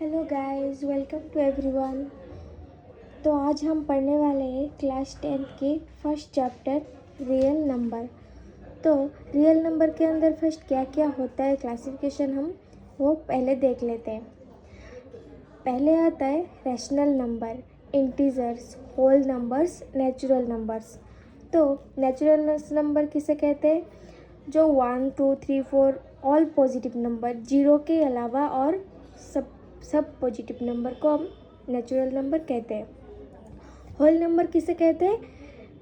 Hello guys, welcome to everyone. तो आज हम पढ़ने वाले हैं क्लास 10th के फर्स्ट चैप्टर रियल नंबर। तो रियल नंबर के अंदर फर्स्ट क्या क्या होता है क्लासिफिकेशन हम वो पहले देख लेते हैं। पहले आता है rational number, integers, whole numbers, natural numbers. तो नेचुरल नंबर किसे कहते हैं? जो 1, 2, 3, 4 ऑल पॉजिटिव नंबर, जीरो के अलावा और सब पॉजिटिव नंबर को हम नेचुरल नंबर कहते हैं। होल नंबर किसे कहते हैं?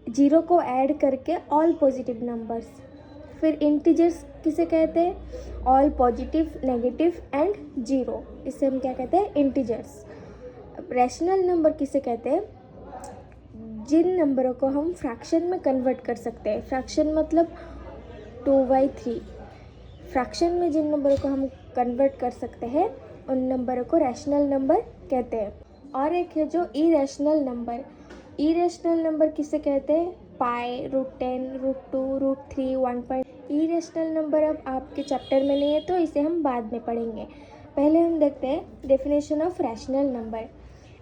जीरो को ऐड करके ऑल पॉजिटिव नंबर्स। फिर इंटीजर्स किसे कहते हैं? All positive, negative and zero, इसे हम क्या कहते हैं? इंटीजर्स। रैशनल नंबर किसे कहते हैं? जिन नंबरों को हम फ्रैक्शन में कन्वर्ट कर सकते हैं। फ्रैक्शन मतलब 2/3। फ्रैक्शन में जिन नंबरों को हम कन्वर्ट कर सकते हैं उन नंबरों को रैशनल नंबर कहते हैं। और एक है जो इरेशनल नंबर। इरेशनल नंबर किसे कहते हैं? पाई, √10, √2, √3, 1. इरेशनल नंबर अब आपके चैप्टर में नहीं है तो इसे हम बाद में पढ़ेंगे। पहले हम देखते हैं definition of rational number.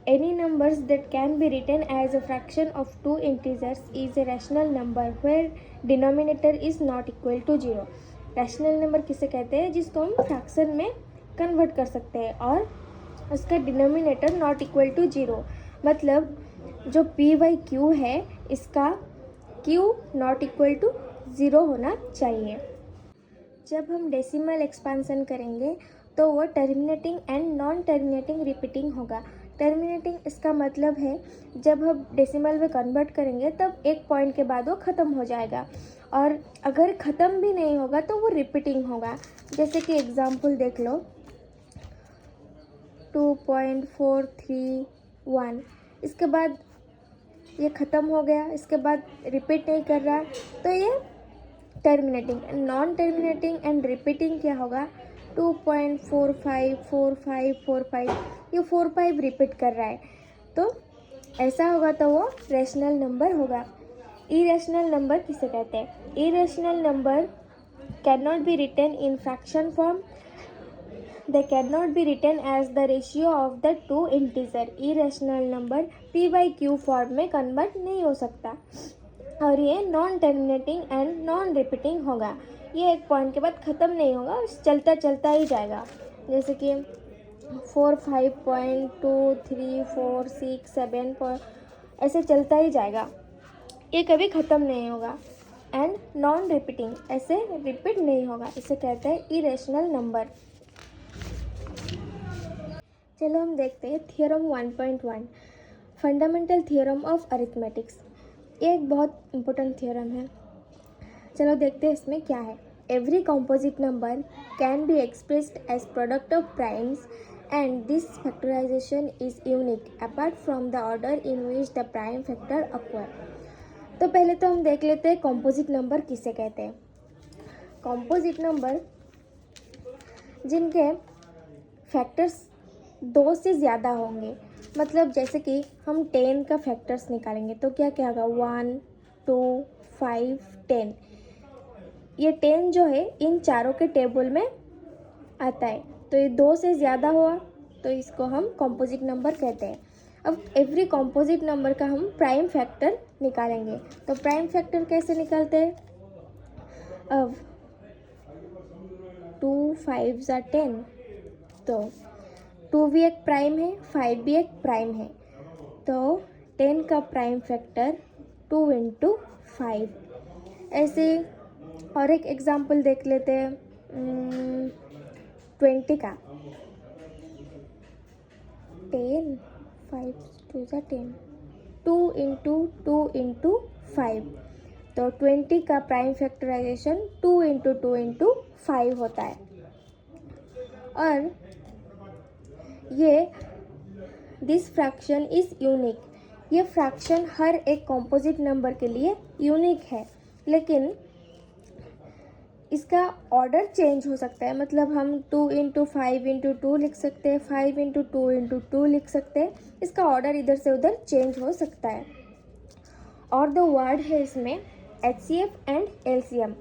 Any numbers that can be written as a fraction of two integers is a rational number where denominator is not equal to 0. Rational number किसे कहते हैं? जिसको हम फ्रैक्शन में कन्वर्ट कर सकते हैं और उसका डिनोमिनेटर नॉट इक्वल टू 0। मतलब जो p/q है इसका q नॉट इक्वल टू 0 होना चाहिए। जब हम डेसिमल एक्सपांसन करेंगे तो वो terminating and non terminating repeating होगा। टर्मिनेटिंग इसका मतलब है जब हम डेसिमल में कन्वर्ट करेंगे तब एक पॉइंट के बाद वो ख़त्म हो जाएगा, और अगर ख़त्म भी नहीं होगा तो वो रिपीटिंग होगा। जैसे कि एग्जांपल देख लो, 2.431, इसके बाद ये ख़त्म हो गया, इसके बाद रिपीट नहीं कर रहा, तो ये terminating. Non terminating and repeating क्या होगा? 2.454545, ये 4/5 रिपीट कर रहा है, तो ऐसा होगा तो वो रैशनल नंबर होगा। इरेशनल नंबर किसे कहते हैं? Irrational number can not be written in fraction form, they cannot be written as the ratio of the two integer. Irrational number p/q form में कन्वर्ट नहीं हो सकता, और ये non terminating and non repeating होगा। ये एक पॉइंट के बाद ख़त्म नहीं होगा, चलता चलता ही जाएगा। जैसे कि 4, 5.2, 3, 4, 6, 7 ऐसे चलता ही जाएगा, ये कभी ख़त्म नहीं होगा। एंड नॉन रिपीटिंग, ऐसे रिपीट नहीं होगा, इसे कहते हैं इरेशनल नंबर। चलो हम देखते हैं theorem 1.1, fundamental theorem of arithmetics. ये एक बहुत इंपॉर्टेंट थियोरम है। चलो देखते हैं इसमें क्या है। Every composite number can be expressed as product of primes and this factorisation is unique apart from the order in which the prime factors acquire. तो पहले तो हम देख लेते हैं कॉम्पोजिट नंबर किसे कहते हैं। कॉम्पोजिट नंबर जिनके फैक्टर्स 2 से ज़्यादा होंगे। मतलब जैसे कि हम 10 का फैक्टर्स निकालेंगे तो क्या क्या होगा? 1, 2, 5, 10। ये 10 जो है इन चारों के टेबल में आता है, तो ये 2 से ज़्यादा हुआ तो इसको हम कॉम्पोजिट नंबर कहते हैं। अब एवरी कॉम्पोजिट नंबर का हम प्राइम फैक्टर निकालेंगे, तो प्राइम फैक्टर कैसे निकालते हैं? अब 2 5s are 10, तो 2 भी एक प्राइम है, 5 भी एक प्राइम है, तो 10 का प्राइम फैक्टर 2 × 5। ऐसे और एक एग्जांपल देख लेते हैं 20 का। 10, 5 2 × 10, 2 × 2 × 5, तो 20 का प्राइम फैक्टराइजेशन 2 × 2 × 5 होता है। और ये दिस फ्रैक्शन इज़ यूनिक, ये फ्रैक्शन हर एक कॉम्पोजिट नंबर के लिए यूनिक है, लेकिन इसका ऑर्डर चेंज हो सकता है। मतलब हम 2 × 5 × 2 लिख सकते हैं, 5 × 2 × 2 लिख सकते हैं, इसका ऑर्डर इधर से उधर चेंज हो सकता है। और दो वर्ड है इसमें HCF एंड LCM।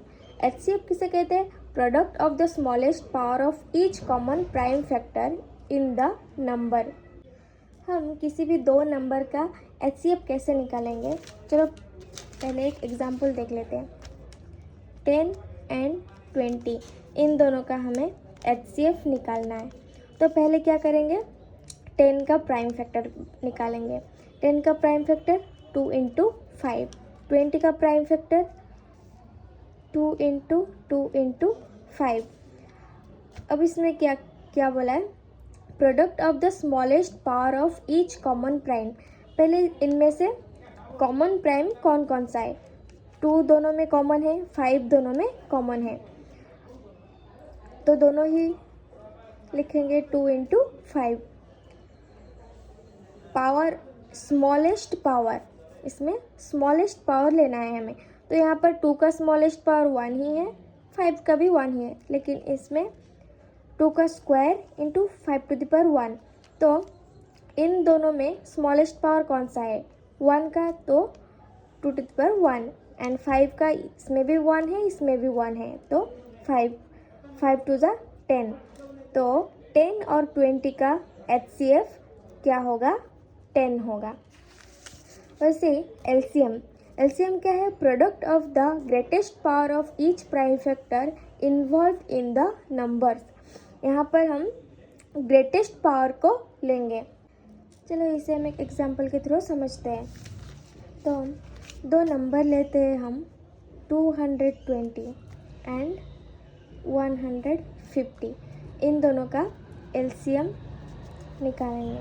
HCF किसे कहते हैं? Product of the smallest power of each common prime factor in the number. हम किसी भी दो नंबर का HCF कैसे निकालेंगे, चलो पहले एक एग्जांपल देख लेते हैं। 10 एंड 20 इन दोनों का हमें HCF निकालना है। तो पहले क्या करेंगे, 10 का प्राइम फैक्टर निकालेंगे। 10 का प्राइम फैक्टर 2 इंटू 5, 20 का प्राइम फैक्टर 2 इंटू 2 इंटू 5। अब इसमें क्या क्या बोला है, product of the smallest power of each common prime. पहले इनमें से कॉमन प्राइम कौन कौन सा है, 2 दोनों में कॉमन है, 5 दोनों में कॉमन है, तो दोनों ही लिखेंगे 2 इंटू 5। पावर स्मॉलेस्ट पावर, इसमें स्मॉलेस्ट पावर लेना है हमें, तो यहाँ पर 2 का स्मॉलेस्ट पावर 1 ही है, 5 का भी 1 ही है, लेकिन इसमें 2 का square into 5 to the power 1। तो इन दोनों में स्मॉलेस्ट पावर कौन सा है, 1 का, तो 2 टू द पावर 1, एंड 5 का इसमें भी 1 है, इसमें भी 1 है, तो 5 टू ज़ा 10। तो 10 और 20 का HCF क्या होगा, 10 होगा। वैसे LCM क्या है, product of the greatest power of each prime factor involve in the numbers. यहाँ पर हम ग्रेटेस्ट पावर को लेंगे। चलो इसे हम एक एग्जांपल के थ्रू समझते हैं। तो दो नंबर लेते हैं हम, 220 एंड 150। इन दोनों का LCM निकालेंगे।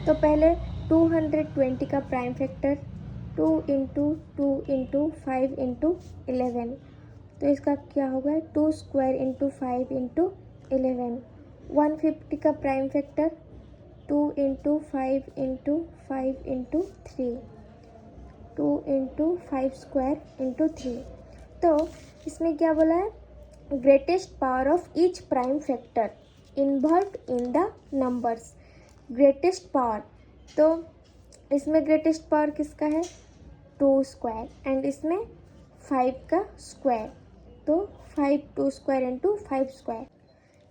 तो पहले 220 का prime factor 2 into 2 into 5 into 11, तो इसका क्या होगा, 2 स्क्वायर इंटू 5 इंटू 11। 150 का prime factor 2 into 5 into 5 into 3, 2 into 5 square into 3। तो इसमें क्या बोला है, greatest power of each prime factor involve in the numbers. Greatest power, तो इसमें ग्रेटेस्ट पावर किसका है, 2 स्क्वायर, एंड इसमें 5 का स्क्वायर, तो 5 2 स्क्वायर इंटू 5 स्क्वायर।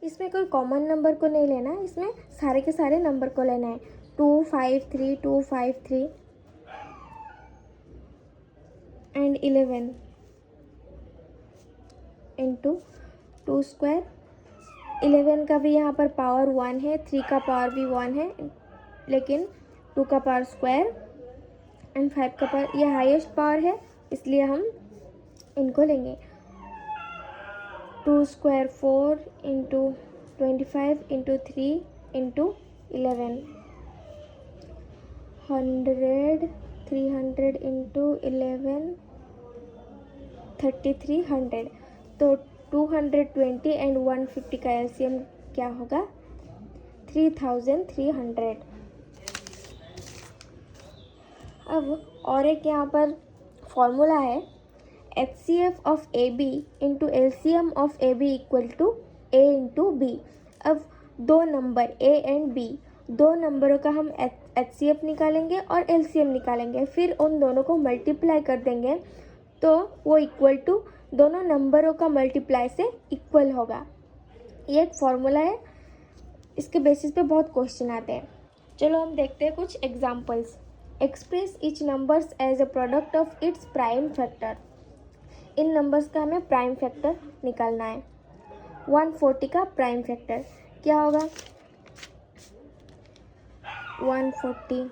इसमें कोई कॉमन नंबर को नहीं लेना, इसमें सारे के सारे नंबर को लेना है। 2 5 3 2 5 3 एंड 11 इंटू 2 स्क्वायर। 11 का भी यहाँ पर पावर 1 है, 3 का पावर भी 1 है, लेकिन 2 का पावर स्क्वायर एंड 5 का पावर, ये हाईएस्ट पावर है, इसलिए हम इनको लेंगे। 2 square 4 into 25 into 3 into 11, 100 300 into 11 3300। तो 220 एंड 150 का LCM क्या होगा, 3300। अब और एक यहाँ पर फॉर्मूला है, HCF of AB into LCM of AB equal to A into B। अब दो नंबर A एंड B, दो नंबरों का हम HCF निकालेंगे और LCM निकालेंगे, फिर उन दोनों को मल्टीप्लाई कर देंगे, तो वो इक्वल टू दोनों नंबरों का मल्टीप्लाई से इक्वल होगा। ये एक फॉर्मूला है, इसके बेसिस पे बहुत क्वेश्चन आते हैं। चलो हम देखते हैं कुछ examples. Express each numbers as a product of its prime factor. इन नंबर्स का हमें प्राइम फैक्टर निकालना है। 140 का प्राइम फैक्टर क्या होगा, 140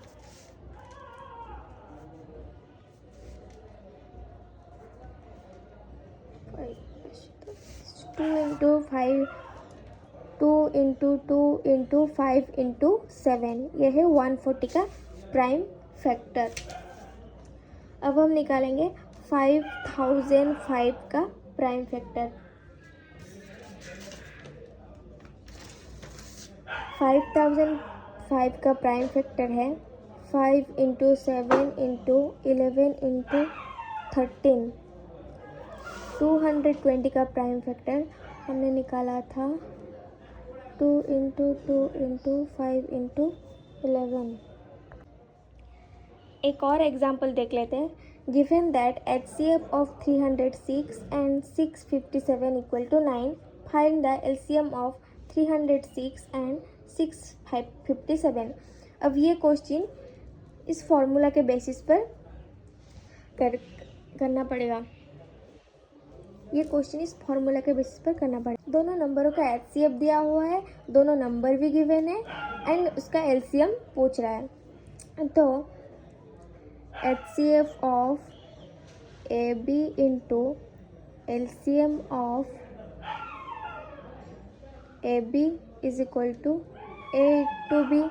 2 इंटू 5, 2 इंटू 2 इंटू 5 इंटू 7, यह है 140 का प्राइम फैक्टर। अब हम निकालेंगे 5005 का प्राइम फैक्टर। 5005 का प्राइम फैक्टर है 5 इंटू 7 इंटू 11 इंटू 13। 220 का प्राइम फैक्टर हमने निकाला था 2 इंटू 2 इंटू 5 इंटू 11। एक और एग्जाम्पल देख लेते हैं। Given that HCF of 306 and 657 equal to 9, find the LCM of 306 and 657। अब ये क्वेश्चन इस फॉर्मूला के बेसिस पर करना पड़ेगा। ये क्वेश्चन इस फॉर्मूला के बेसिस पर करना पड़ेगा। दोनों नंबरों का HCF दिया हुआ है, दोनों नंबर भी गिवन है एंड उसका LCM पूछ रहा है। तो HCF of AB into LCM of AB is equal to A to B।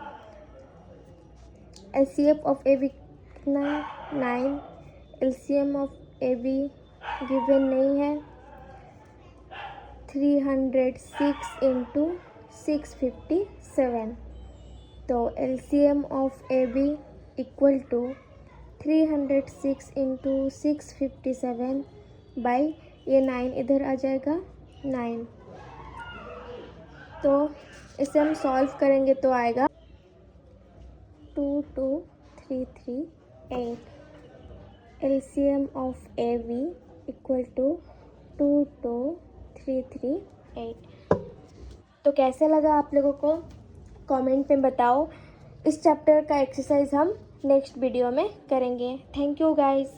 HCF of AB कितना है 9, LCM ऑफ AB गिवन नहीं है 306 इंटू 657। तो LCM of AB equal to 306 into 657 by ये 9 इधर आ जाएगा 9। तो इसे हम सॉल्व करेंगे तो आएगा 22338। LCM of AB equal to 22338। तो कैसे लगा आप लोगों को कमेंट में बताओ। इस चैप्टर का एक्सरसाइज हम नेक्स्ट वीडियो में करेंगे। Thank you guys.